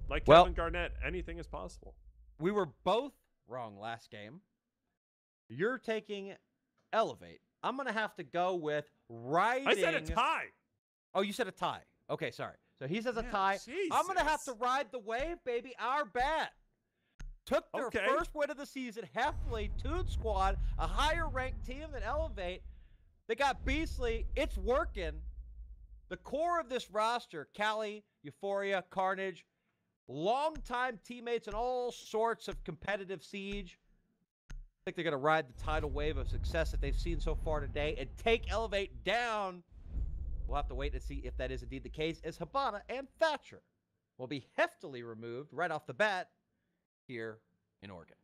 Like Well, Kevin Garnett, anything is possible. we were both wrong last game. You're taking Elevate. I'm going to have to go with riding. I said a tie. Oh, you said a tie. Okay, sorry. So he says a Yeah, tie. I'm going to have to Jesus. ride the wave, baby. Our bat took their Okay. first win of the season. Heffley, Toon Squad, a higher-ranked team than Elevate. They got Beastly. It's working. The core of this roster, Cali, Euphoria, Carnage, longtime teammates in all sorts of competitive siege. I think they're going to ride the tidal wave of success that they've seen so far today and take Elevate down. We'll have to wait and see if that is indeed the case, as Hibana and Thatcher will be heftily removed right off the bat here in Oregon.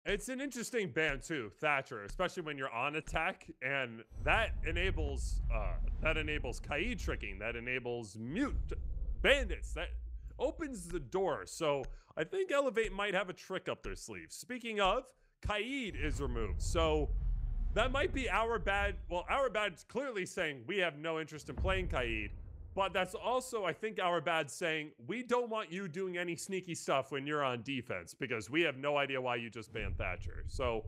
It's an interesting ban too, Thatcher, especially when you're on attack, and that enables Kaid tricking, that enables mute bandits, that opens the door. So I think Elevate might have a trick up their sleeve. Speaking of, Kaid is removed, so that might be our bad. Well, our bad's clearly saying we have no interest in playing Kaid, but that's also, I think, our bad saying we don't want you doing any sneaky stuff when you're on defense because we have no idea why you just banned Thatcher. So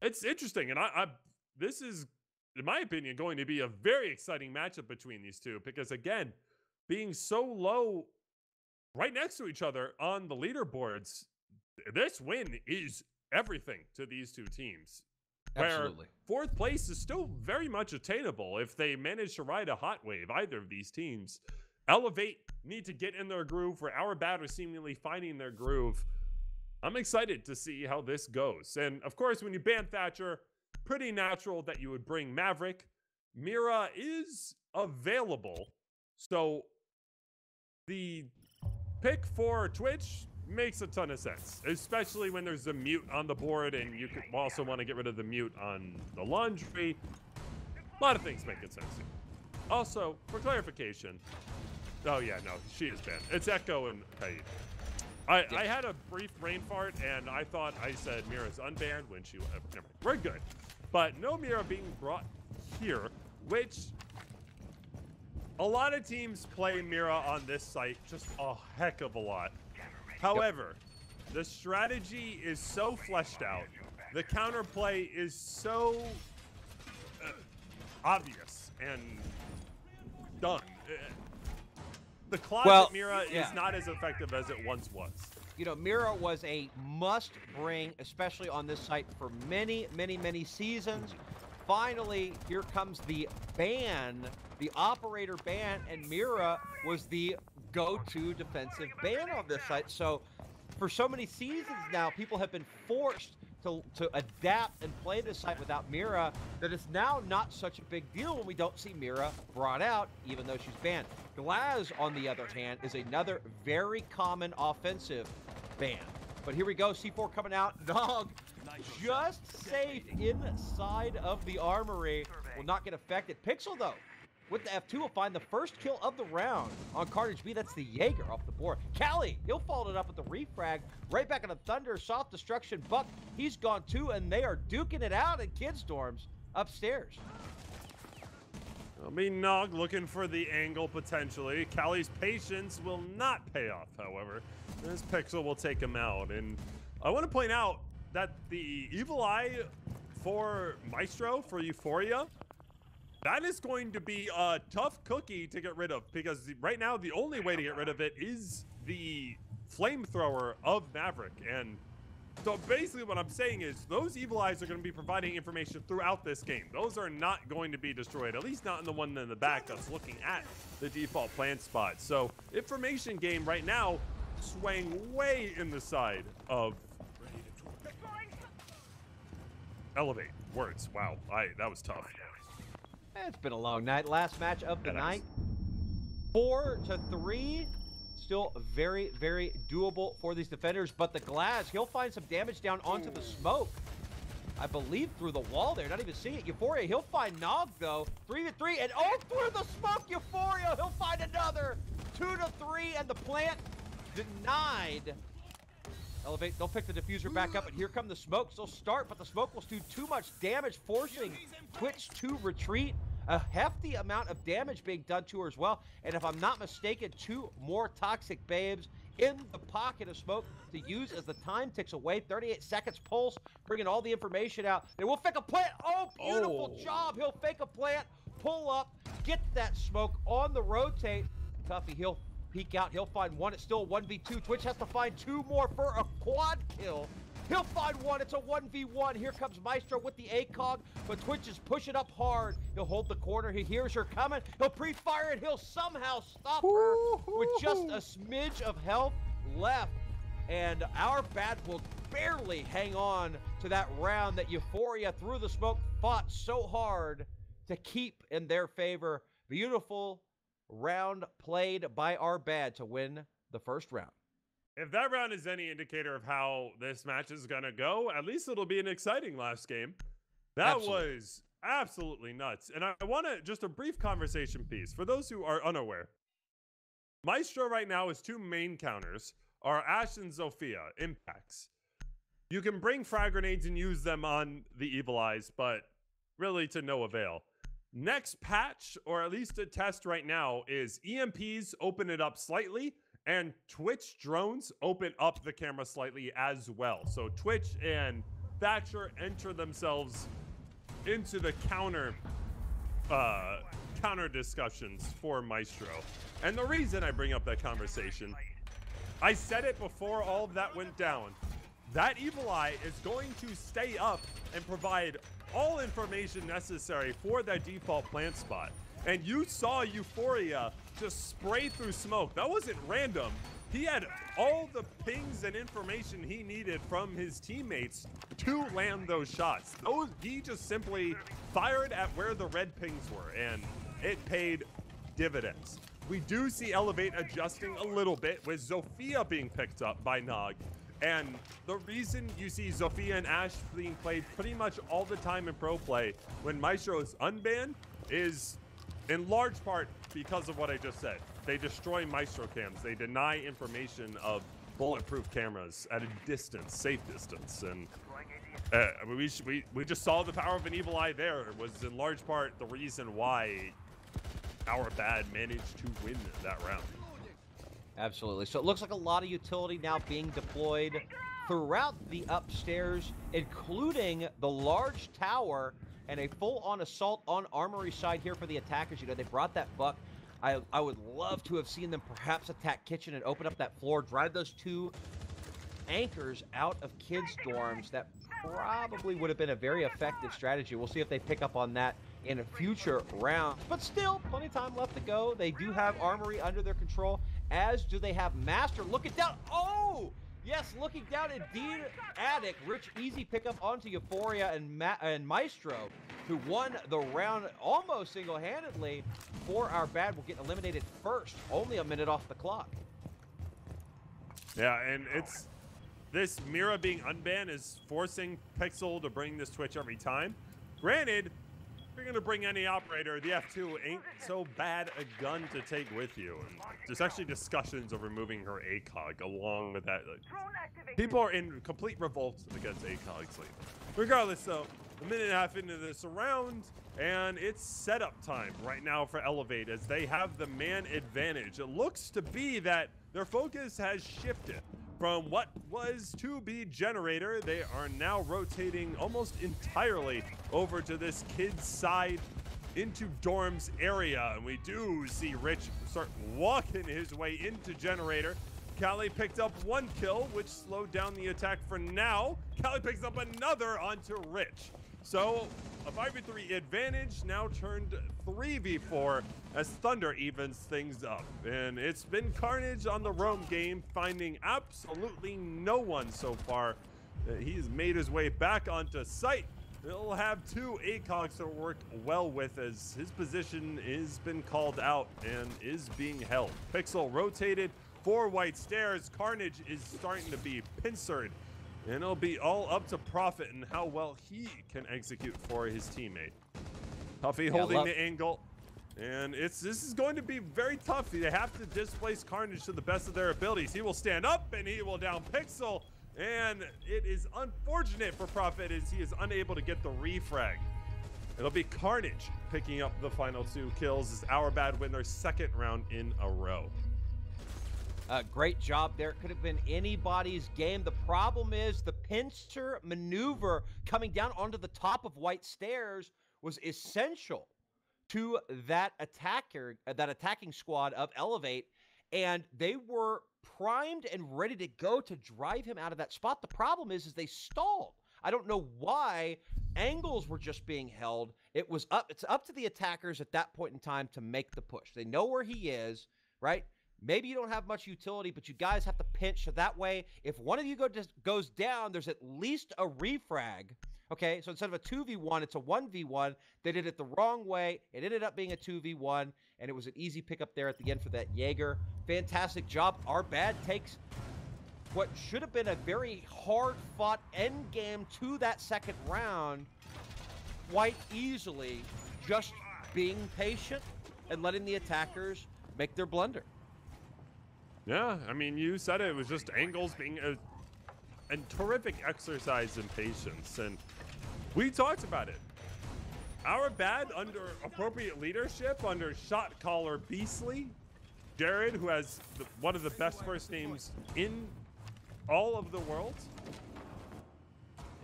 it's interesting, and this is, in my opinion, going to be a very exciting matchup between these two because, again, being so low right next to each other on the leaderboards, this win is everything to these two teams. Absolutely. Where fourth place is still very much attainable if they manage to ride a hot wave, either of these teams. Elevate need to get in their groove, where our bad are seemingly finding their groove. I'm excited to see how this goes. And of course, when you ban Thatcher, pretty natural that you would bring Maverick. Mira is available, so the pick for Twitch makes a ton of sense, especially when there's a mute on the board and you could also want to get rid of the mute on the laundry. A lot of things make sense. Also, for clarification, oh yeah, no, she is banned. It's Echo and Kaid. I had a brief brain fart and I thought I said Mira's unbanned when she, never mind. We're good. But no Mira being brought here, which a lot of teams play Mira on this site just a heck of a lot. However, the strategy is so fleshed out. The counterplay is so obvious and done. The closet Mira is not as effective as it once was. You know, Mira was a must-bring, especially on this site, for many, many, many seasons. Finally, here comes the ban, the operator ban, and Mira was the go-to defensive ban on this site. So for so many seasons now, people have been forced to adapt and play this site without Mira, that it's now not such a big deal when we don't see Mira brought out, even though she's banned. Glaz, on the other hand, is another very common offensive ban. But here we go, C4 coming out. Nog just safe inside of the armory. Will not get affected. Pixel, though, with the F2, will find the first kill of the round on Carnage B. That's the Jaeger off the board. Cali, he'll follow it up with the refrag. Right back on the Thunder. Soft destruction. Buck, he's gone too, and they are duking it out in Kid Storms upstairs. I mean, Nog looking for the angle potentially. Cali's patience will not pay off, however. This Pixel will take him out. And I want to point out that the Evil Eye for Maestro, for Euphoria, that is going to be a tough cookie to get rid of, because right now the only way to get rid of it is the flamethrower of Maverick. And so basically what I'm saying is those Evil Eyes are going to be providing information throughout this game. Those are not going to be destroyed, at least not in the one in the back that's looking at the default plant spot. So information game right now swaying way in the side of Elevate. Words. Wow. That was tough. It's been a long night. Last match of the night. 4-3. Still very, very doable for these defenders. But the Glaz, he'll find some damage down onto the smoke. I believe through the wall there. Not even seeing it. Euphoria, he'll find Nog, though. 3-3. And through the smoke, Euphoria, he'll find another. 2-3. And the plant denied. Elevate, they'll pick the diffuser back up, and here come the smokes. They'll start, but the smoke will do too much damage, forcing Twitch to retreat. A hefty amount of damage being done to her as well. And if I'm not mistaken, 2 more toxic babes in the pocket of smoke to use as the time ticks away. 38 seconds pulse, bringing all the information out. They will fake a plant. Oh, beautiful job. He'll fake a plant, pull up, get that smoke on the rotate. Tuffy, he'll peek out. He'll find one. It's still a 1v2. Twitch has to find 2 more for a quad kill. He'll find one. It's a 1v1. Here comes Maestro with the ACOG, but Twitch is pushing up hard. He'll hold the corner. He hears her coming. He'll pre-fire it. He'll somehow stop her with just a smidge of health left. And our Bad will barely hang on to that round that Euphoria through the smoke fought so hard to keep in their favor. Beautiful round played by our Bad to win the first round. If that round is any indicator of how this match is going to go, at least it'll be an exciting last game. That was absolutely nuts. And I want to, just a brief conversation piece. For those who are unaware, Maestro right now, his 2 main counters are Ashe and Zofia, impacts. You can bring frag grenades and use them on the Evil Eyes, but really to no avail. Next patch, or at least a test right now, is EMPs open it up slightly, and Twitch drones open up the camera slightly as well. So Twitch and Thatcher enter themselves into the counter discussions for Maestro. And the reason I bring up that conversation, I said it before all of that went down. That Evil Eye is going to stay up and provide all information necessary for that default plant spot. And you saw Euphoria just spray through smoke. That wasn't random. He had all the pings and information he needed from his teammates to land those shots. He just simply fired at where the red pings were, and it paid dividends. We do see Elevate adjusting a little bit with Zofia being picked up by Nog. And the reason you see Zofia and Ashe being played pretty much all the time in pro play when Maestro is unbanned is in large part because of what I just said. They destroy Maestro cams. They deny information of bulletproof cameras at a distance, safe distance. And we just saw the power of an Evil Eye there. It was in large part the reason why our Bad managed to win that round. Absolutely. So it looks like a lot of utility now being deployed throughout the upstairs, including the large tower and a full-on assault on Armory side here for the attackers. You know, they brought that buck. I would love to have seen them perhaps attack Kitchen and open up that floor, drive those 2 anchors out of kids' dorms. That probably would have been a very effective strategy. We'll see if they pick up on that in a future round. But still, plenty of time left to go. They do have Armory under their control, as do they have Master looking down. Oh! Yes, looking down indeed. Addict, Rich, easy pickup onto Euphoria and Maestro, who won the round almost single-handedly. For our Bad will get eliminated first, only a minute off the clock. Yeah, and it's this Mira being unbanned is forcing Pixel to bring this Twitch every time. Granted, if you're gonna bring any operator, the F2 ain't so bad a gun to take with you. And there's actually discussions of removing her ACOG along with that. People are in complete revolt against ACOGs lately. Regardless, though, a minute and a half into this round, and it's setup time right now for Elevate as they have the man advantage. It looks to be that their focus has shifted from what was to be Generator. They are now rotating almost entirely over to this kids side into dorms area. And we do see Rich start walking his way into Generator. Callie picked up 1 kill, which slowed down the attack for now. Callie picks up another onto Rich. So a 5v3 advantage now turned 3v4 as Thunder evens things up. And it's been carnage on the roam game, finding absolutely no one so far. He's made his way back onto site. He'll have 2 ACOGs to work well with as his position has been called out and is being held. Pixel rotated 4 white stairs. Carnage is starting to be pincered. And it'll be all up to Prophet and how well he can execute for his teammate. Tuffy holding the angle. And this is going to be very tough. They have to displace Carnage to the best of their abilities. He will stand up and he will down Pixel. And it is unfortunate for Prophet as he is unable to get the refrag. It'll be Carnage picking up the final 2 kills as our Bad win their 2nd round in a row. Great job there. Could have been anybody's game. The problem is the pincer maneuver coming down onto the top of White Stairs was essential to that attacking squad of Elevate, and they were primed and ready to go to drive him out of that spot. The problem is they stalled. I don't know why. Angles were just being held. It's up to the attackers at that point in time to make the push. They know where he is, right? Maybe you don't have much utility, but you guys have to pinch. So that way, if one of you goes down, there's at least a refrag. Okay, so instead of a 2v1, it's a 1v1. They did it the wrong way. It ended up being a 2v1, and it was an easy pickup there at the end for that Jaeger. Fantastic job. Our bad takes what should have been a very hard-fought end game to that second round quite easily, just being patient and letting the attackers make their blunder. Yeah, I mean, you said it was just Angles being a terrific exercise in patience, and we talked about it. Our bad under appropriate leadership, under shot caller Beastly, Jared, who has one of the best first names in all of the world.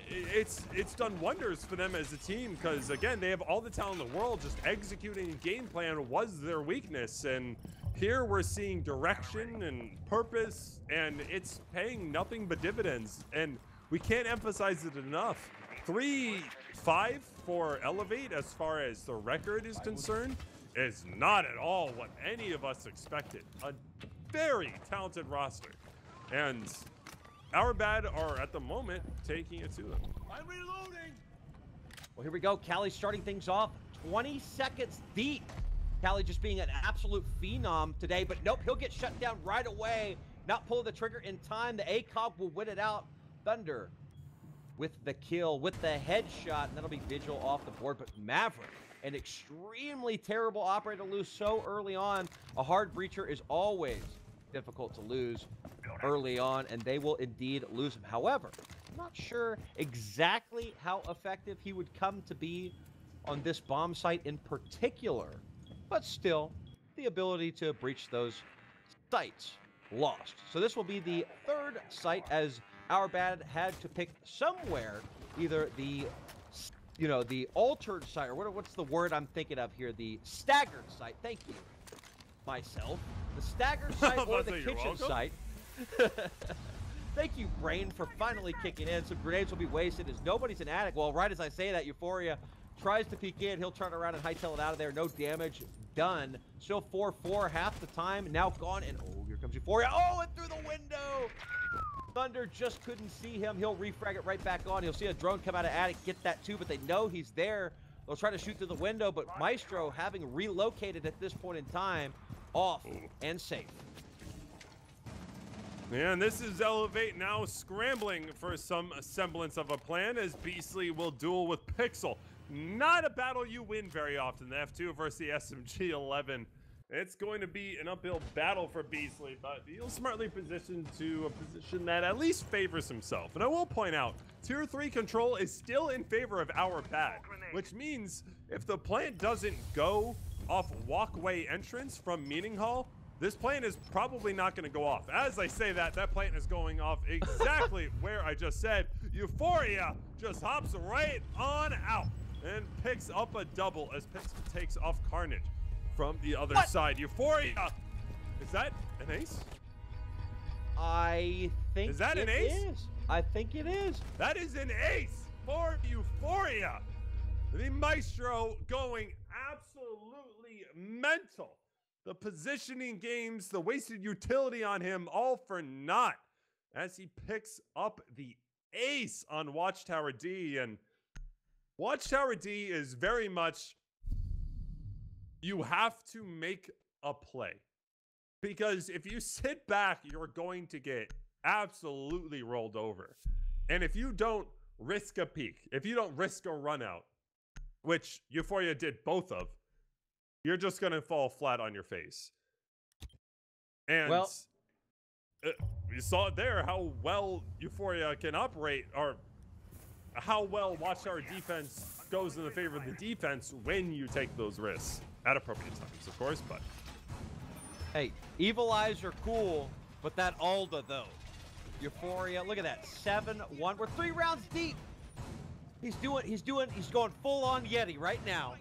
It's done wonders for them as a team because, again, they have all the talent in the world. Just executing a game plan was their weakness, and here we're seeing direction and purpose, and it's paying nothing but dividends, and we can't emphasize it enough. 3-5 for Elevate as far as the record is concerned is not at all what any of us expected. A very talented roster, and our bad are at the moment taking it to them. I'm reloading. Well, here we go. Cali starting things off 20 seconds deep. Cali just being an absolute phenom today, but nope, he'll get shut down right away. Not pulling the trigger in time. The ACOG will win it out. Thunder with the kill, with the headshot, and that'll be Vigil off the board. But Maverick, an extremely terrible operator to lose so early on. A hard breacher is always difficult to lose early on, and they will indeed lose him. However, I'm not sure exactly how effective he would come to be on this bomb site in particular, but still, the ability to breach those sites lost. So this will be the third site, as our bad had to pick somewhere, either the, the altered site, or what's the word I'm thinking of here? The staggered site. Thank you, myself. The staggered site or the kitchen site. Thank you, Brain, for finally kicking in. Some grenades will be wasted as nobody's an addict. Well, right as I say that, Euphoria tries to peek in. He'll turn around and hightail it out of there. No damage done. Still 4-4 half the time. Now gone, and oh, here comes Euphoria. Oh, and through the window. Thunder just couldn't see him. He'll refrag it right back on. He'll see a drone come out of attic, get that too, but they know he's there. They'll try to shoot through the window, but Maestro, having relocated at this point in time, off and safe. And this is Elevate now scrambling for some semblance of a plan, as Beastly will duel with Pixel. Not a battle you win very often. The F2 versus the SMG-11. It's going to be an uphill battle for Beastly, but he'll smartly position to a position that at least favors himself. And I will point out, Tier 3 control is still in favor of our bad, which means if the plant doesn't go off walkway entrance from Meeting Hall, this plane is probably not going to go off. As I say that, that plane is going off exactly where I just said. Euphoria just hops right on out and picks up a double as Pixel takes off Carnage from the other side. Euphoria! Is that an ace? I think is that an ace? Is. I think it is. That is an ace for Euphoria. The Maestro going absolutely mental. The positioning games, the wasted utility on him, all for naught as he picks up the ace on Watchtower D. And Watchtower D is very much, you have to make a play. Because if you sit back, you're going to get absolutely rolled over. And if you don't risk a peek, if you don't risk a run out, which Euphoria did both of, you're just going to fall flat on your face. And well, you saw it there, how well Euphoria can operate, or how well Watchtower defense goes in the favor of the defense when you take those risks. At appropriate times, of course, but... Hey, Evil Eyes are cool, But that Alda, though, Euphoria, look at that, 7-1. We're 3 rounds deep. He's going full on Yeti right now.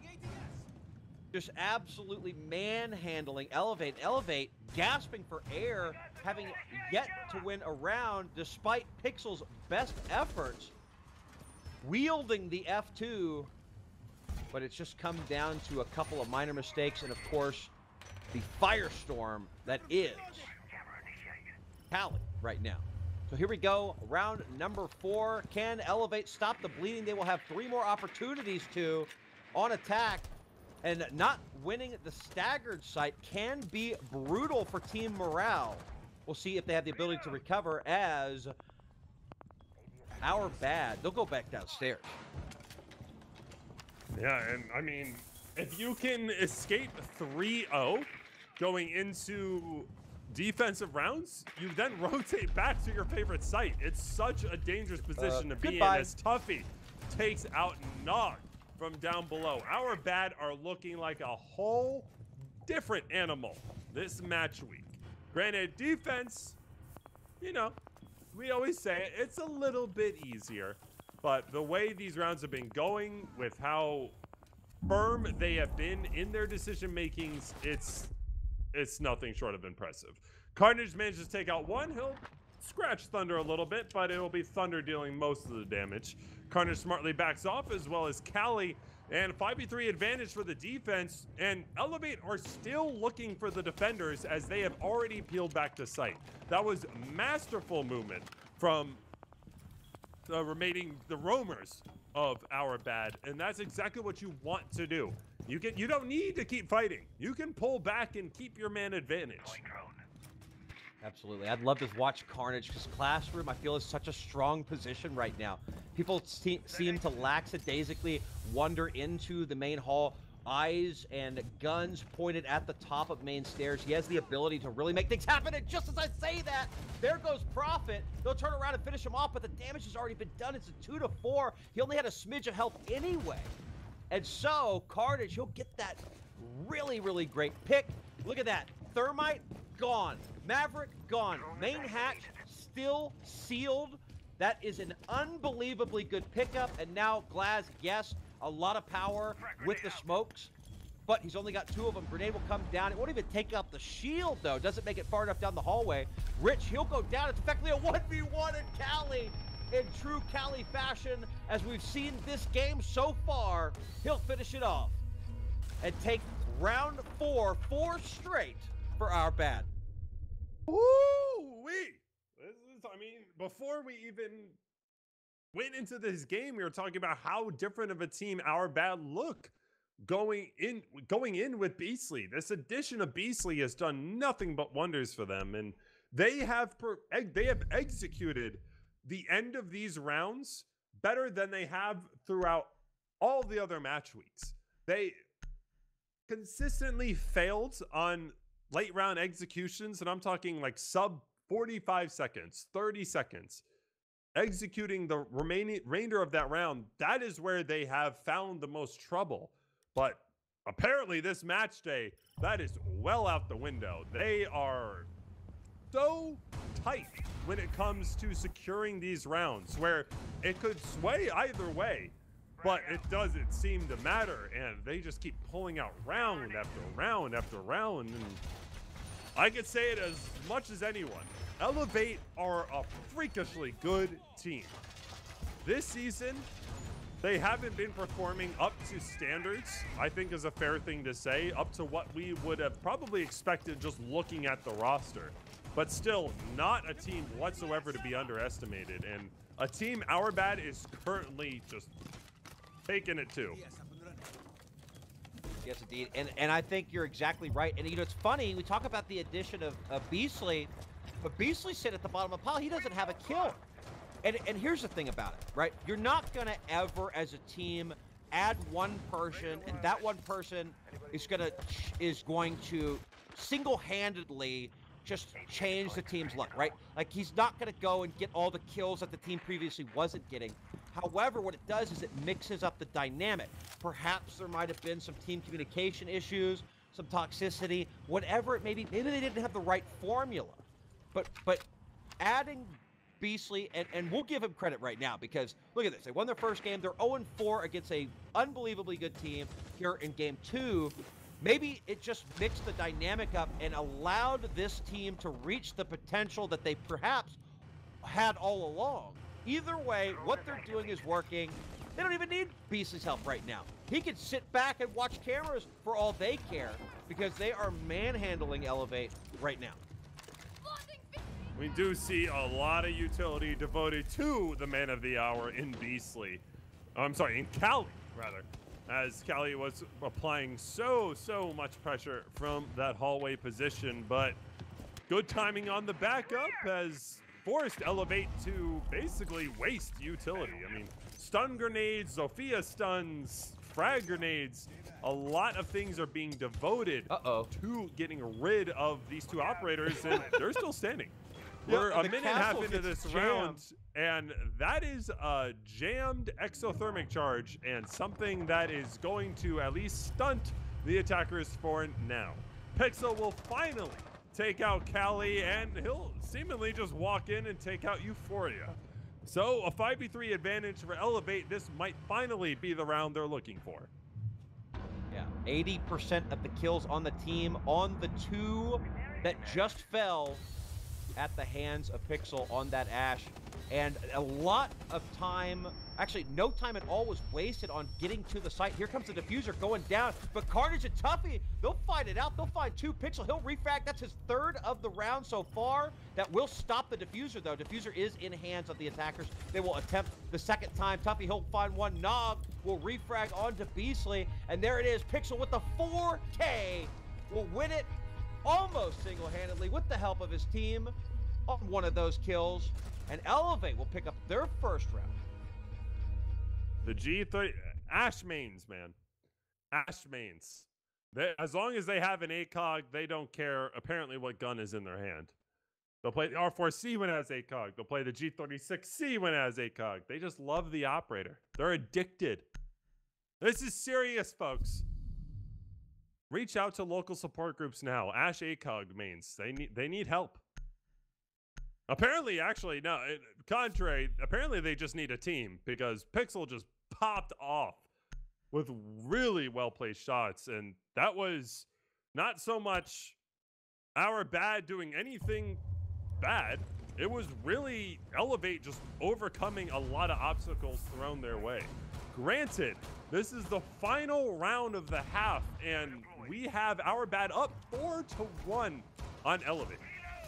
Just absolutely manhandling Elevate. Elevate gasping for air, having yet to win a round despite Pixel's best efforts. Wielding the F2, but it's just come down to a couple of minor mistakes and, of course, the firestorm that is Cali right now. So here we go, round number 4. Can Elevate stop the bleeding? They will have 3 more opportunities to on attack, and not winning the staggered site can be brutal for team morale. We'll see if they have the ability to recover as Our Bad. They'll go back downstairs. Yeah, and I mean, if you can escape 3-0 going into defensive rounds, you then rotate back to your favorite site. It's such a dangerous position to be in as Tuffy takes out Nog from down below. Our Bad are looking like a whole different animal this match week. Granted, defense, you know, we always say it's a little bit easier, but the way these rounds have been going with how firm they have been in their decision makings, it's nothing short of impressive. Carnage manages to take out one. He'll scratch Thunder a little bit, but it will be Thunder dealing most of the damage. Carnage smartly backs off, as well as Cali, and 5v3 advantage for the defense, and Elevate are still looking for the defenders as they have already peeled back to site. That was masterful movement from the roamers of Our Bad, and that's exactly what you want to do. You don't need to keep fighting. You can pull back and keep your man advantage. Absolutely. I'd love to watch Carnage, because Classroom, I feel, is such a strong position right now. People seem to lackadaisically wander into the main hall, eyes and guns pointed at the top of main stairs. He has the ability to really make things happen, and just as I say that, there goes Prophet. They'll turn around and finish him off, but the damage has already been done. It's a 2-4. He only had a smidge of health anyway. And so, Carnage, he'll get that really, really great pick. Look at that. Thermite, gone. Maverick, gone. Main hatch, still sealed. That is an unbelievably good pickup. And now Glaz, yes, a lot of power with the smokes, but he's only got 2 of them. Grenade will come down. It won't even take out the shield, though. Doesn't make it far enough down the hallway. Rich, he'll go down. It's effectively a 1v1 in Cali. In true Cali fashion, as we've seen this game so far, he'll finish it off and take round 4 straight for Our Bad. Woo-wee! I mean, before we even went into this game, we were talking about how different of a team Our Bad look going in with Beastly. This addition of Beastly has done nothing but wonders for them, and they have executed the end of these rounds better than they have throughout all the other match weeks. They consistently failed on late round executions, and I'm talking like sub 45 seconds, 30 seconds. Executing the remainder of that round, that is where they have found the most trouble. But apparently this match day, that is well out the window. They are so tight when it comes to securing these rounds, where it could sway either way, but it doesn't seem to matter, and they just keep pulling out round after round after round. And I could say it as much as anyone, Elevate are a freakishly good team. This season, they haven't been performing up to standards, I think is a fair thing to say, up to what we would have probably expected just looking at the roster. But still, not a team whatsoever to be underestimated. And a team Our Bad is currently just taking it to. Yes, indeed. And I think you're exactly right. And, you know, it's funny, we talk about the addition of Beastly, but Beastly sit at the bottom of the pile. He doesn't have a kill. And here's the thing about it, right? You're not going to ever, as a team, add one person, and that one person is going to single-handedly just change the team's luck, right? Like, he's not going to go and get all the kills that the team previously wasn't getting. However, what it does is it mixes up the dynamic. Perhaps there might have been some team communication issues, some toxicity, whatever it may be. Maybe they didn't have the right formula. but adding Beastly, and we'll give him credit right now because look at this. They won their first game. They're 0-4 against a unbelievably good team here in game 2. Maybe it just mixed the dynamic up and allowed this team to reach the potential that they perhaps had all along. Either way, what they're doing is working. They don't even need Beastly's help right now. He can sit back and watch cameras for all they care because they are manhandling Elevate right now. We do see a lot of utility devoted to the man of the hour in Beastly. I'm sorry, in Cali, rather. As Cali was applying so much pressure from that hallway position, but good timing on the backup has forced Elevate to basically waste utility. I mean, stun grenades, Zofia stuns, frag grenades, a lot of things are being devoted to getting rid of these two operators, and they're still standing. We're a minute and a half into this round, and that is a jammed exothermic charge and something that is going to at least stunt the attackers for now. Pixel will finally take out Cali, and he'll seemingly just walk in and take out Euphoria. So a 5v3 advantage for Elevate. This might finally be the round they're looking for. Yeah, 80% of the kills on the team on the 2 that just fell at the hands of Pixel on that Ash. And a lot of time, actually no time at all was wasted on getting to the site. Here comes the diffuser going down, but Carnage and Tuffy, they'll fight it out. They'll find 2. Pixel, he'll refrag. That's his 3rd of the round so far. That will stop the diffuser though. Diffuser is in hands of the attackers. They will attempt the 2nd time. Tuffy, he'll find 1. Nog will refrag onto Beastly, and there it is. Pixel with the 4K will win it almost single-handedly with the help of his team on one of those kills, and Elevate will pick up their first round. The G30 Ash mains, man. Ash mains. As long as they have an ACOG, they don't care apparently what gun is in their hand. They'll play the R4C when it has ACOG. They'll play the G36C when it has ACOG. They just love the operator. They're addicted. This is serious, folks. Reach out to local support groups now. Ash ACOG mains. They need help. Apparently, actually, no, contrary, apparently they just need a team because Pixel just popped off with really well-placed shots, and that was not so much our bad doing anything bad. It was really Elevate just overcoming a lot of obstacles thrown their way. Granted, this is the final round of the half, and we have our bad up 4-1 on Elevate.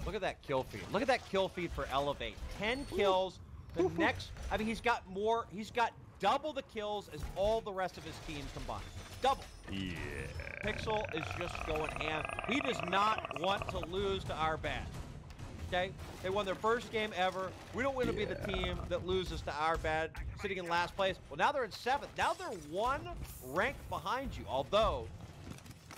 Look at that kill feed. Look at that kill feed for Elevate. 10 kills. The next, I mean, he's got double the kills as all the rest of his team combined. Double. Yeah. Pixel is just going ham. He does not want to lose to our bad. Okay? They won their first game ever. We don't want to be the team that loses to our bad, sitting in last place. Well, now they're in 7th. Now they're 1 rank behind you, although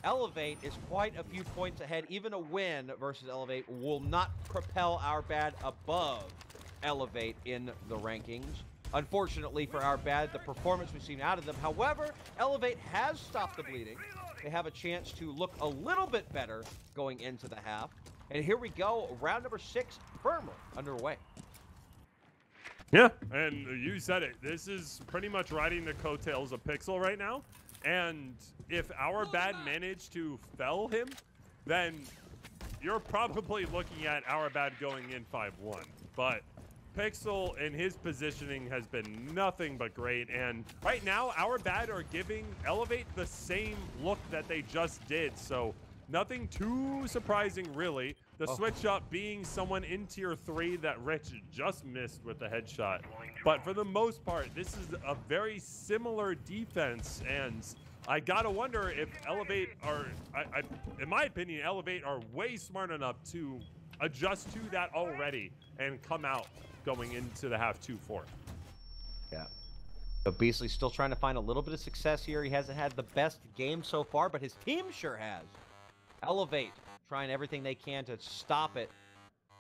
Elevate is quite a few points ahead. Even a win versus Elevate will not propel our bad above Elevate in the rankings. Unfortunately for our bad, the performance we've seen out of them. However, Elevate has stopped the bleeding. They have a chance to look a little bit better going into the half. And here we go, round number 6 firmly underway. Yeah, and you said it. This is pretty much riding the coattails of Pixel right now. And if our bad managed to fell him, then you're probably looking at our bad going in 5-1. But Pixel and his positioning has been nothing but great. And right now, our bad are giving Elevate the same look that they just did. So nothing too surprising, really. The switch up being someone in tier 3 that Rich just missed with the headshot. But for the most part, this is a very similar defense, and I gotta wonder if Elevate are, in my opinion, Elevate are way smart enough to adjust to that already and come out going into the half 2-4. Yeah. But Beastly's still trying to find a little bit of success here. He hasn't had the best game so far, but his team sure has. Elevate trying everything they can to stop it.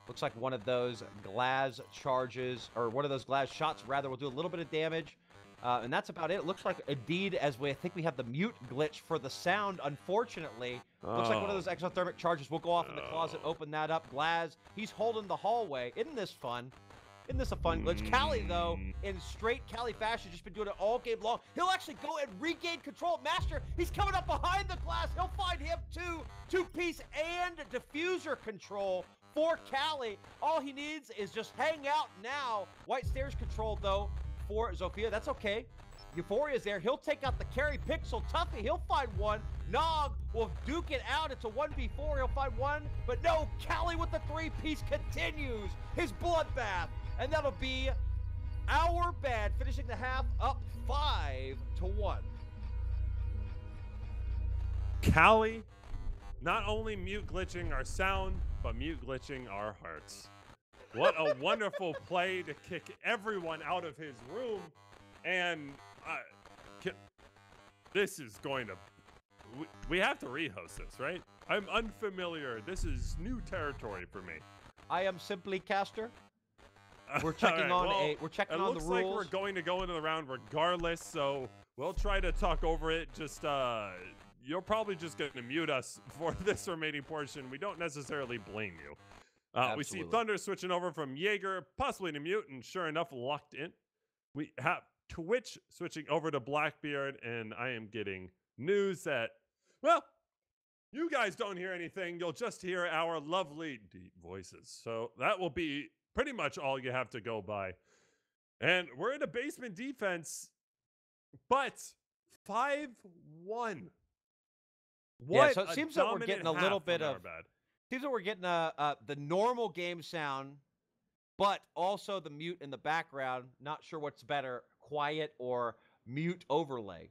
Looks like one of those glass charges, or one of those glass shots, rather, will do a little bit of damage. And that's about it. It looks like, indeed, I think we have the mute glitch for the sound, unfortunately. Looks like one of those exothermic charges will go off in the closet, open that up. Glaz, he's holding the hallway. Isn't this fun? Isn't this a fun glitch? Callie, though, in straight Callie fashion, just been doing it all game long. He'll actually go and regain control. Master, he's coming up behind the glass. He'll find him too. Two-piece and diffuser control for Callie. All he needs is just hang out now. White Stairs control, though, for Zofia. That's okay. Euphoria's there. He'll take out the carry. Pixel, Tuffy, he'll find one. Nog will duke it out. It's a 1v4. He'll find one. But no, Callie with the three-piece continues his bloodbath. And that'll be our bad, finishing the half up 5-1. Callie not only mute glitching our sound, but mute glitching our hearts. What a wonderful play to kick everyone out of his room. And this is going to... We have to rehost this, right? I'm unfamiliar. This is new territory for me. I am simply Caster. We're checking on the rules. It looks like we're going to go into the round regardless, so we'll try to talk over it. Just you're probably just going to mute us for this remaining portion. We don't necessarily blame you. We see Thunder switching over from Jaeger, possibly to mute, and sure enough, locked in. We have Twitch switching over to Blackbeard, and I am getting news that, well, you guys don't hear anything. You'll just hear our lovely deep voices. So that will be pretty much all you have to go by. And we're in a basement defense, but 5-1. Yeah, so it seems that we're getting a little bit of... Seems that we're getting the normal game sound, but also the mute in the background. Not sure what's better, quiet or mute overlay.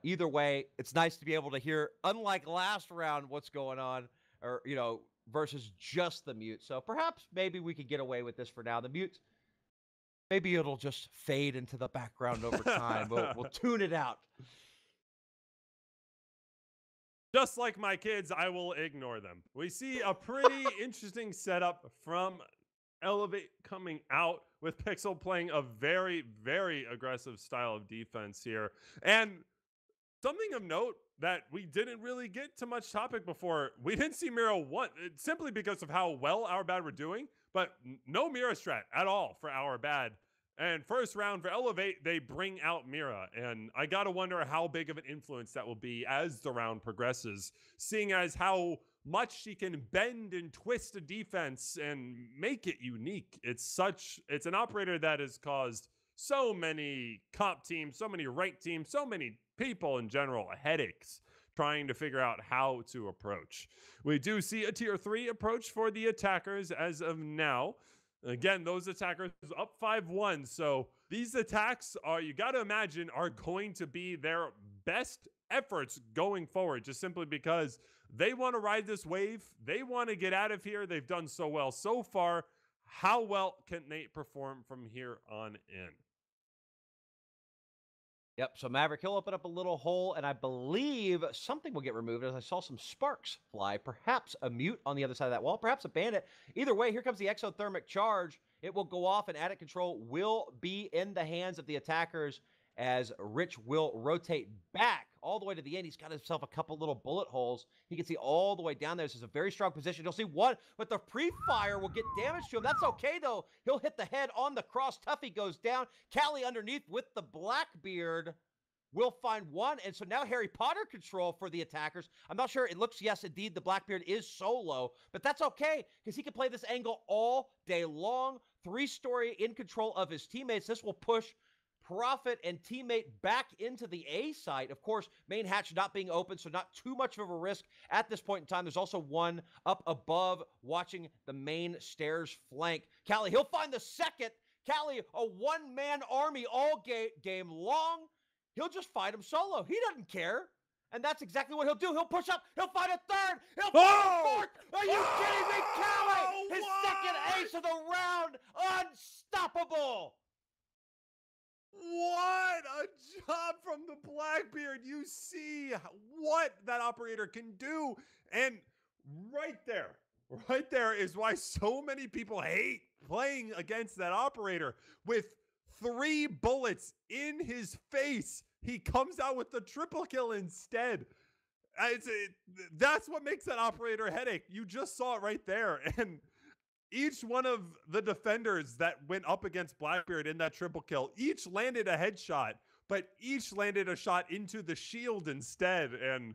Either way, it's nice to be able to hear, unlike last round, what's going on, or, you know, versus just the mute. So perhaps maybe we could get away with this for now. The mute, maybe it'll just fade into the background over time. We'll tune it out. Just like my kids, I will ignore them. We see a pretty interesting setup from Elevate coming out with Pixel playing a very, very aggressive style of defense here. And something of note that we didn't really get to much topic before, we didn't see Mira once, simply because of how well Our Bad were doing, but no Mira strat at all for Our Bad. And first round for Elevate, they bring out Mira. And I got to wonder how big of an influence that will be as the round progresses, seeing as how much she can bend and twist a defense and make it unique. It's an operator that has caused so many comp teams, so many ranked teams, so many people in general headaches trying to figure out how to approach. We do see a tier 3 approach for the attackers as of now. Again, those attackers up 5-1. So these attacks you got to imagine, are going to be their best efforts going forward, just simply because they want to ride this wave. They want to get out of here. They've done so well so far. How well can they perform from here on in? Yep, so Maverick, he'll open up a little hole, and I believe something will get removed as I saw some sparks fly. Perhaps a mute on the other side of that wall, perhaps a bandit. Either way, here comes the exothermic charge. It will go off, and addict control will be in the hands of the attackers as Rich will rotate back all the way to the end. He's got himself a couple little bullet holes. He can see all the way down there. This is a very strong position. You'll see one, but the pre-fire will get damage to him. That's okay, though. He'll hit the head on the cross. Tuffy goes down. Callie underneath with the Blackbeard will find one. And so now Harry Potter control for the attackers. I'm not sure. It looks, yes, indeed, the Blackbeard is solo, but that's okay because he can play this angle all day long. 3-story in control of his teammates. This will push Prophet and teammate back into the A site. Of course, main hatch not being open, so not too much of a risk at this point in time. There's also one up above watching the main stairs flank. Callie, he'll find the second. Callie, a one-man army all game long. He'll just fight him solo. He doesn't care. And that's exactly what he'll do. He'll push up. He'll find a third. He'll find a fourth. Are you kidding me, Callie? His second ace of the round. Unstoppable. What a job from the Blackbeard. You see what that operator can do. And right there is why so many people hate playing against that operator. With 3 bullets in his face. He comes out with the triple kill instead. That's what makes that operator a headache. You just saw it right there. And each one of the defenders that went up against Blackbeard in that triple kill, each landed a headshot, but each landed a shot into the shield instead. And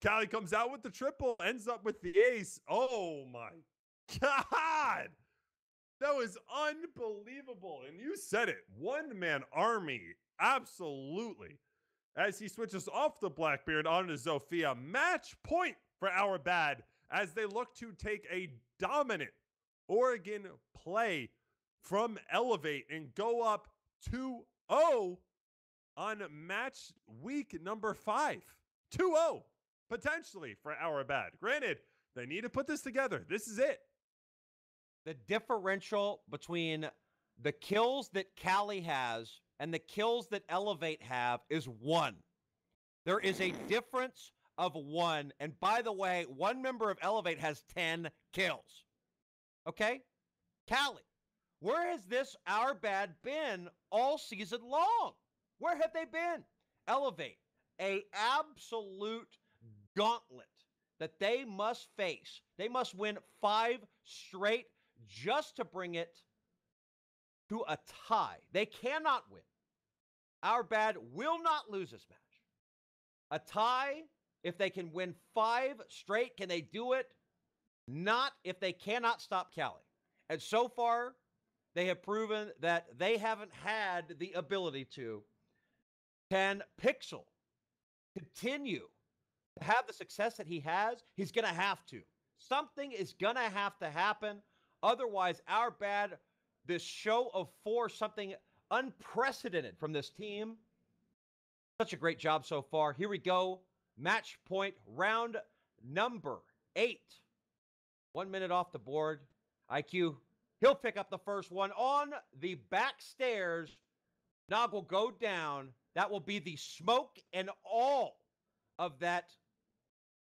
Cali comes out with the triple, ends up with the ace. Oh my God. That was unbelievable. And you said it. One-man army. Absolutely. As he switches off the Blackbeard onto Zofia. Match point for Our Bad as they look to take a dominant Oregon play from Elevate and go up 2-0 on match week number 5. 2-0 potentially for Our Bad. Granted, they need to put this together. This is it. The differential between the kills that Cali has and the kills that Elevate have is 1. There is a difference of 1. And by the way, one member of Elevate has 10 kills. Okay? Cali, where has this Our Bad been all season long? Where have they been? Elevate, a absolute gauntlet that they must face. They must win 5 straight just to bring it to a tie. They cannot win. Our Bad will not lose this match. A tie, if they can win 5 straight, can they do it? Not if they cannot stop Cali. And so far, they have proven that they haven't had the ability to. Can Pixel continue to have the success that he has? He's going to have to. Something is going to have to happen. Otherwise, Our Bad, this show of force, something unprecedented from this team. Such a great job so far. Here we go. Match point, round number 8. 1 minute off the board. IQ, he'll pick up the first one on the back stairs. Nog will go down. That will be the smoke and all of that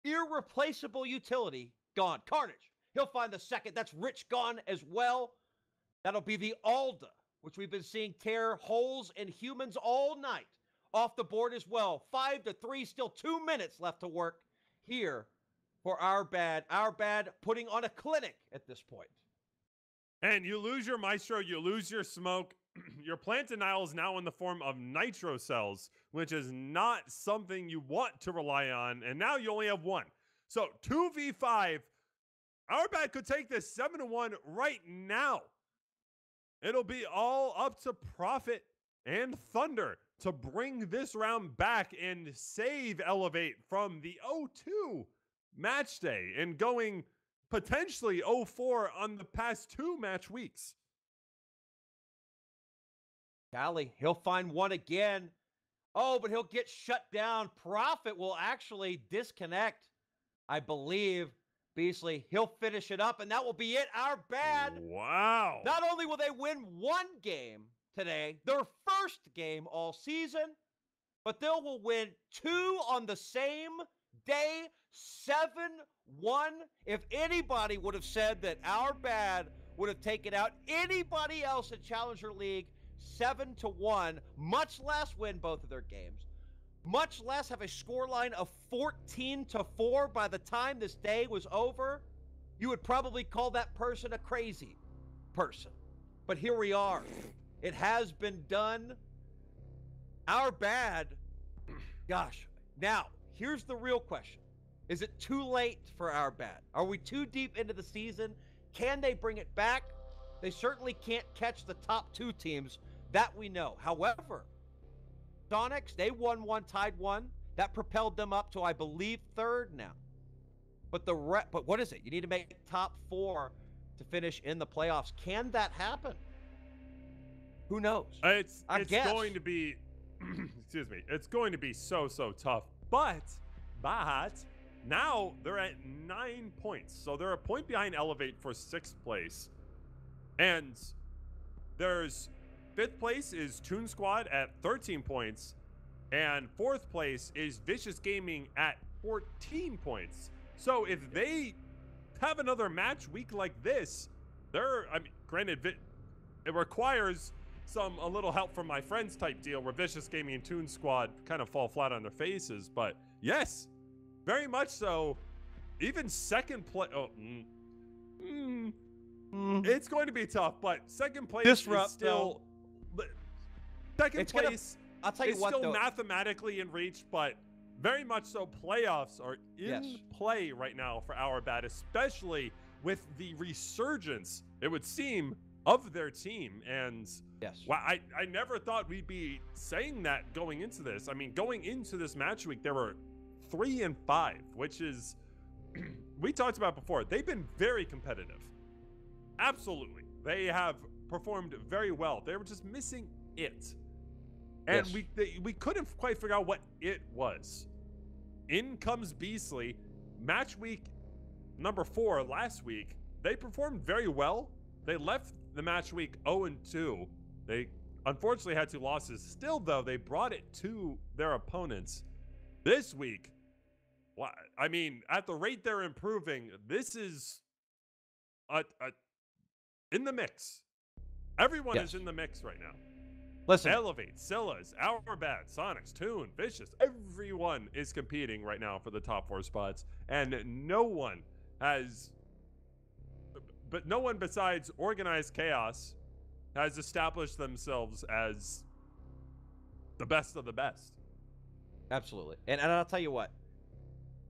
irreplaceable utility gone. Carnage, he'll find the second. That's Rich gone as well. That'll be the Alda, which we've been seeing tear holes in humans all night. Off the board as well. 5-3, still 2 minutes left to work here for Our Bad. Our Bad putting on a clinic at this point. And you lose your Maestro, you lose your smoke. Your plant denial is now in the form of nitro cells, which is not something you want to rely on. And now you only have 1. So 2v5. Our Bad could take this 7-1 right now. It'll be all up to Prophet and Thunder to bring this round back and save Elevate from the 0-2 match day and going potentially 0-4 on the past 2 match weeks. Cali, he'll find one again. Oh, but he'll get shut down. Prophet will actually disconnect, I believe. Beasley, he'll finish it up, and that will be it. Our Bad. Wow. Not only will they win 1 game today, their first game all season, but they will win 2 on the same day, 7-1. If anybody would have said that Our Bad would have taken out anybody else in Challenger League 7-1, much less win both of their games, much less have a scoreline of 14-4 by the time this day was over, you would probably call that person a crazy person. But here we are. It has been done. Our Bad. Gosh. Now, here's the real question. Is it too late for Our Bad? Are we too deep into the season? Can they bring it back? They certainly can't catch the top 2 teams. That we know. However, Sonics, they won 1, tied 1. That propelled them up to, I believe, 3rd now. But but what is it? You need to make top 4 to finish in the playoffs. Can that happen? Who knows? It's going to be, excuse me, it's going to be so tough. But now they're at 9 points. So they're a point behind Elevate for 6th place. And there's 5th place is Toon Squad at 13 points. And 4th place is Vicious Gaming at 14 points. So if they have another match week like this, granted, it requires a little help from my friends type deal where Vicious Gaming and Toon Squad kind of fall flat on their faces. But yes, very much so. Even second place. Oh, it's going to be tough, but second place Disrupt, is still. Second place. I'll tell you it's what, still though. mathematically in reach, but very much so playoffs are in play right now for Our Bad, especially with the resurgence, it would seem, of their team. And wow, I never thought we'd be saying that going into this. I mean, going into this match week, there were 3-5, which is, we talked about before, they've been very competitive. Absolutely. They have performed very well. They were just missing it. And we couldn't quite figure out what it was. In comes Beastly. Match week number 4 last week. They performed very well. They left the match week 0-2. They unfortunately had 2 losses. Still, though, they brought it to their opponents. This week, I mean, at the rate they're improving, this is in the mix. Everyone is in the mix right now. Listen, Elevate, Silla's, Our Bad, Sonics, Toon, Vicious, everyone is competing right now for the top 4 spots, and no one besides Organized Chaos has established themselves as the best of the best. Absolutely. And I'll tell you what,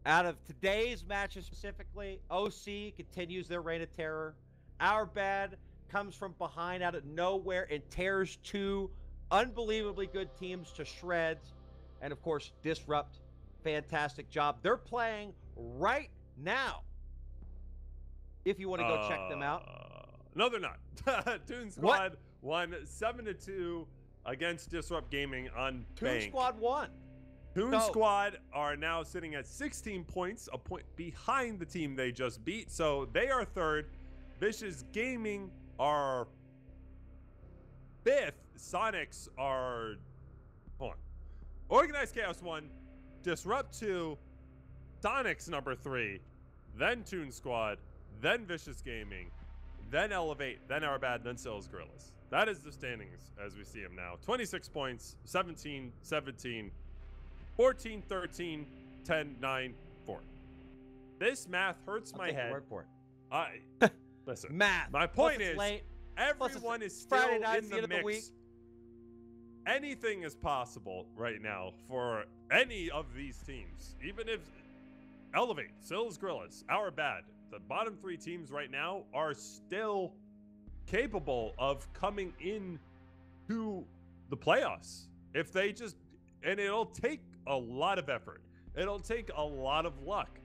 out of today's matches specifically, OC continues their reign of terror. Our Bad comes from behind out of nowhere and tears 2 unbelievably good teams to shreds. And of course, Disrupt, fantastic job. They're playing right now. If you want to go check them out. No, they're not. Toon Squad won 7-2 against Disrupt Gaming on Bank. Toon Squad won. Toon Squad are now sitting at 16 points, a point behind the team they just beat. So they are 3rd. Vicious Gaming are 5th. Sonics are, hold on. Organized Chaos 1, Disrupt 2, Sonics number 3, then Toon Squad, then Vicious Gaming, then Elevate, then Our Bad, then Sills Gorillas. That is the standings as we see them now. 26 points, 17, 17, 14, 13, 10, 9, 4. This math hurts my head. Word for it. Listen, math. My point is, everyone is still in the mix. Anything is possible right now for any of these teams. Even if Elevate, Sills Gorillas, Our Bad, the bottom 3 teams right now are still capable of coming in to the playoffs. If they just, and it'll take a lot of effort. It'll take a lot of luck.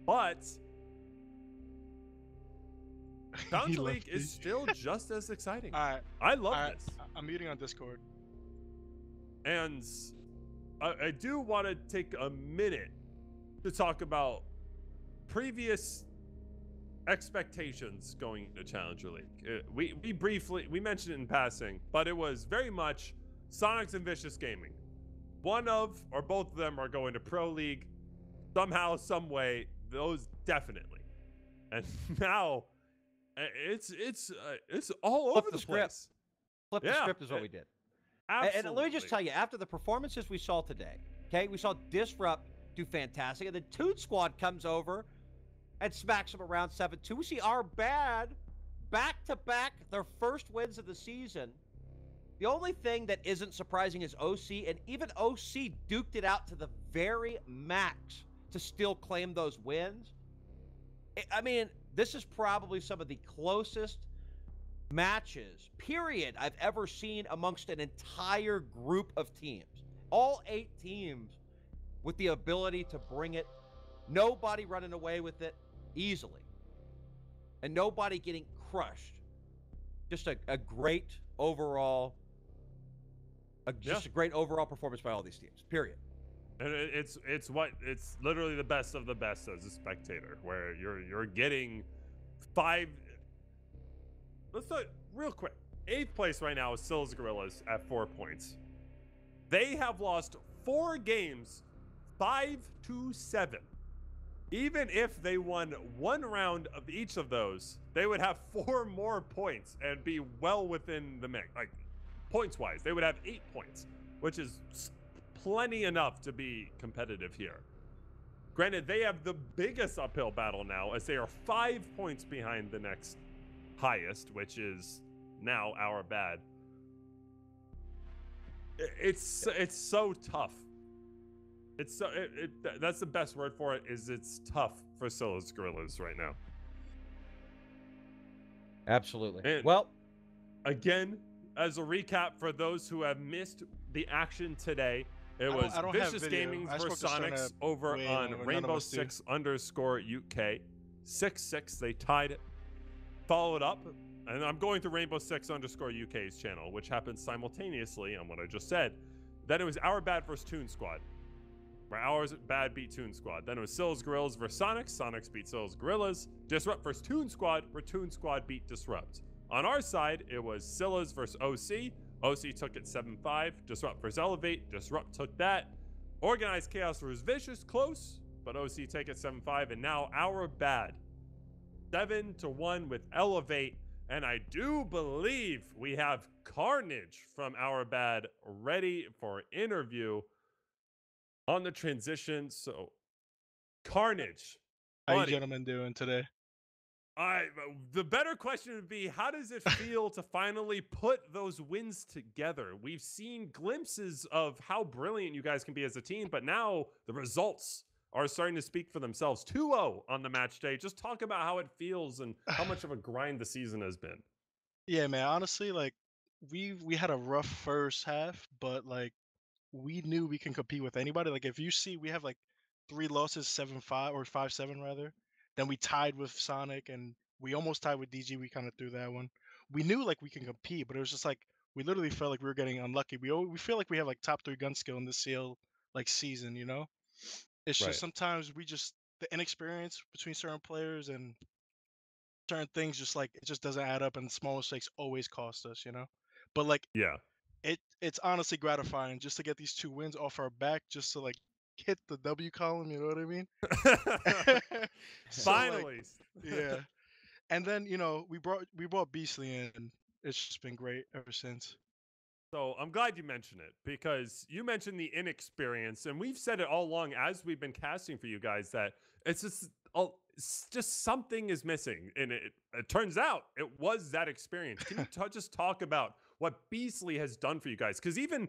But Challenger League is still just as exciting. I love this. I'm muting on Discord. And I do want to take a minute to talk about previous expectations going into Challenger League. We briefly mentioned it in passing, but it was very much Sonics and Vicious Gaming. One of or both of them are going to Pro League somehow, some way. Those definitely. And now it's all over the place. Flip the script is what we did. Absolutely. And let me just tell you, after the performances we saw today, okay, we saw Disrupt do fantastic, and then Toon Squad comes over and smacks them around 7-2. We see Our Bad back-to-back their first wins of the season. The only thing that isn't surprising is OC, and even OC duked it out to the very max to still claim those wins. I mean, this is probably some of the closest matches, period, I've ever seen amongst an entire group of teams. All 8 teams with the ability to bring it, nobody running away with it easily, and nobody getting crushed. Just a great overall, a great overall performance by all these teams, period. And it's literally the best of the best as a spectator, where you're getting 5. Let's start real quick. 8th place right now is Sills Gorillas at 4 points. They have lost 4 games, 5-7. Even if they won 1 round of each of those, they would have 4 more points and be well within the mix. Like, points-wise. They would have 8 points, which is plenty enough to be competitive here. Granted, they have the biggest uphill battle now, as they are 5 points behind the next highest, which is now Our Bad. It's so tough. It's so that's the best word for it. Is it's tough for Scylla's Gorillas right now. Absolutely. And well, again, as a recap for those who have missed the action today, it was Vicious Gaming's versus Sonics over on Rainbow Six _ UK. 6-6, they tied it. Followed up, and I'm going to Rainbow Six _ UK's channel, which happened simultaneously on what I just said. Then it was Our Bad versus Toon Squad, where Our Bad beat Toon Squad. Then it was Scylla's Gorillas versus Sonics. Sonics beat Scylla's Gorillas. Disrupt versus Toon Squad, where Toon Squad beat Disrupt. On our side, it was Scylla's versus OC. OC took it 7-5. Disrupt versus Elevate. Disrupt took that. Organized Chaos versus Vicious, close, but OC take it 7-5. And now Our Bad, 7-1 with Elevate. And I do believe we have Carnage from Our Bad ready for interview on the transition. So, Carnage, how you gentlemen doing today? The better question would be, how does it feel to finally put those wins together? We've seen glimpses of how brilliant you guys can be as a team, but now the results are starting to speak for themselves. 2-0 on the match day. Just talk about how it feels and how much of a grind the season has been. Yeah, man. Honestly, like we had a rough first half, but like we knew we can compete with anybody. Like if you see, we have like 3 losses, 7-5 or 5-7 rather. Then we tied with Sonic, and we almost tied with DG. We kind of threw that one. We knew like we can compete, but it was just like we literally felt like we were getting unlucky. We feel like we have like top 3 gun skill in this CL like season, you know. It's just sometimes the inexperience between certain players and certain things just like it just doesn't add up, and small mistakes always cost us, you know. But like yeah, it's honestly gratifying just to get these 2 wins off our back, just to like hit the W column, you know what I mean? So, finally, like, yeah. And then we brought Beastly in, and it's just been great ever since. So I'm glad you mentioned it, because you mentioned the inexperience, and we've said it all along as we've been casting for you guys that it's just something is missing, and it turns out it was that experience. Can you just talk about what Beastly has done for you guys? Because even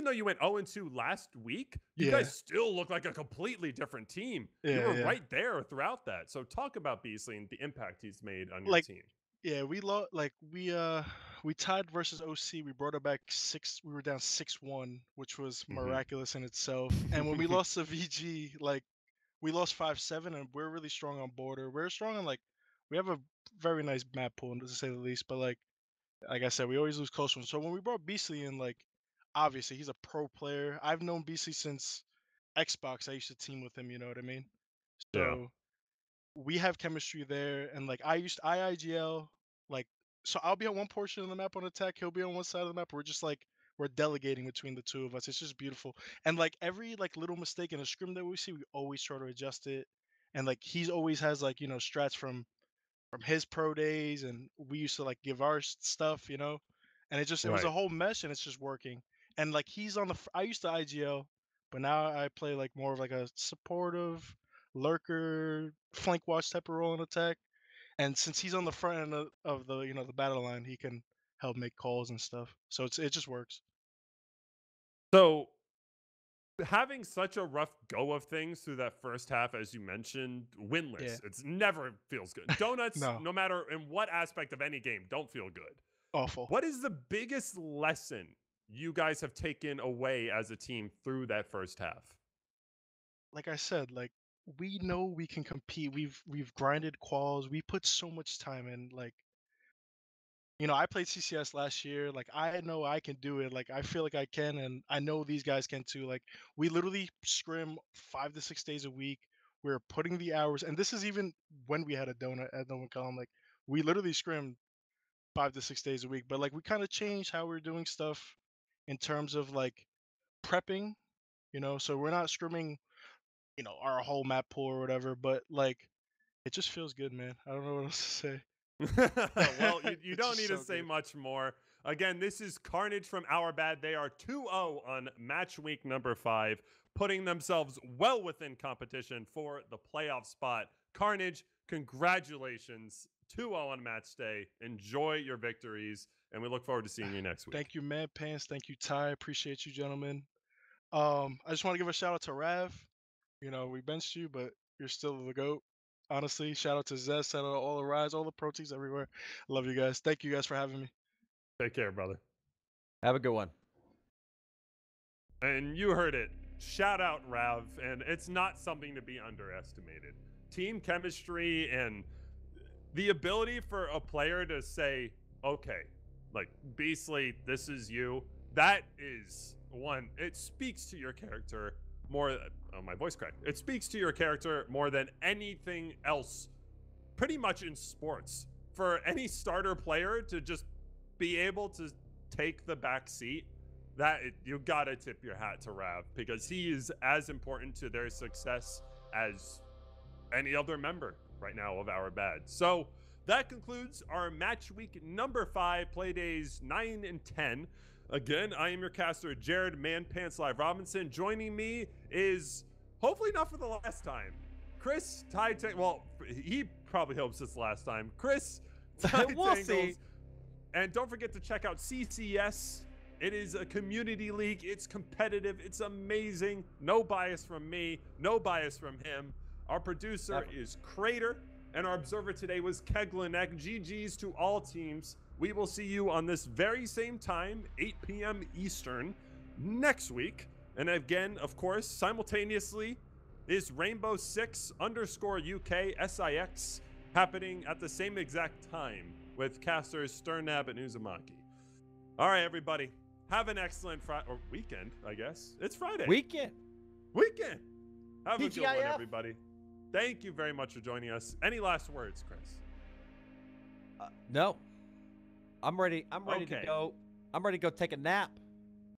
though you went 0-2 last week, you guys still look like a completely different team. You were right there throughout that. So talk about Beastly and the impact he's made on your team. Yeah, we tied versus OC. We brought it back 6. We were down 6-1, which was miraculous in itself. And when we lost to VG, like we lost 5-7, and we're really strong on border. We're strong on like we have a very nice map pool, to say the least. But like I said, we always lose close ones. So when we brought Beastly in, like obviously he's a pro player. I've known Beastly since Xbox. I used to team with him. You know what I mean? So we have chemistry there, and like I IGL, like so I'll be on one portion of the map on attack, he'll be on one side of the map. We're delegating between the 2 of us. It's just beautiful. And like every like little mistake in a scrim that we see, we always try to adjust it. And like he's always has like strats from his pro days, and we used to like give our stuff, and it was a whole mesh, and it's just working. And like he's on I used to IGL, but now I play like more of like a supportive lurker flank watch type of role in attack. And since he's on the front end of the the battle line, he can help make calls and stuff. So it just works. So having such a rough go of things through that first half, as you mentioned, winless, it's never feels good. Donuts, no matter in what aspect of any game, don't feel good. Awful. What is the biggest lesson you guys have taken away as a team through that first half? Like I said, like we know we can compete. We've grinded quals. We put so much time in. Like, I played CCS last year. Like, I know I can do it. Like, I feel like I can, and I know these guys can too. Like, we literally scrim 5 to 6 days a week. We're putting the hours, and this is even when we had a donut at No One Column. Like, we literally scrimmed 5 to 6 days a week. But like, we kind of changed how we're doing stuff in terms of like prepping. So we're not scrimming our whole map pool or whatever, but like it just feels good, man. I don't know what else to say. Well, you It's don't just need to so say good. much more. Again, this is Carnage from Our Bad. They are 2-0 on match week number 5, putting themselves well within competition for the playoff spot. Carnage, congratulations. 2-0 on match day. Enjoy your victories, and we look forward to seeing you next week. Thank you, Mad Pants. Thank you, Ty. Appreciate you, gentlemen. I just want to give a shout out to Rav. You know, we benched you, but you're still the GOAT. Honestly, shout out to Zest, shout out to all the rides, all the proteins everywhere. Love you guys. Thank you guys for having me. Take care, brother. Have a good one. And you heard it. Shout out Rav, and it's not something to be underestimated. Team chemistry and the ability for a player to say, okay, like, Beastly, this is you. That is one, it speaks to your character more. Oh, my voice cracked. It speaks to your character more than anything else, pretty much in sports. For any starter player to just be able to take the back seat, you gotta tip your hat to Rav, because he is as important to their success as any other member right now of Our Bad. So that concludes our match week number 5, play days 9 and 10. Again, I am your caster, Jared Manpants Live Robinson. Joining me is, hopefully not for the last time, Chris Ty. Well, he probably hopes it's the last time. Chris Ty We'll Tangles. see. And don't forget to check out CCS. It is a community league. It's competitive. It's amazing. No bias from me. No bias from him. Our producer is Crater. And our observer today was Keglanek. GG's to all teams. We will see you on this very same time, 8 p.m. Eastern, next week. And again, of course, simultaneously is Rainbow Six _UK SIX happening at the same exact time with casters Sternab and Uzumaki. All right, everybody. Have an excellent weekend, I guess. It's Friday. Weekend. Have a good one, TGIF. everybody. Thank you very much for joining us. Any last words, Chris? No. I'm ready. I'm ready Okay. to go. I'm ready to go take a nap.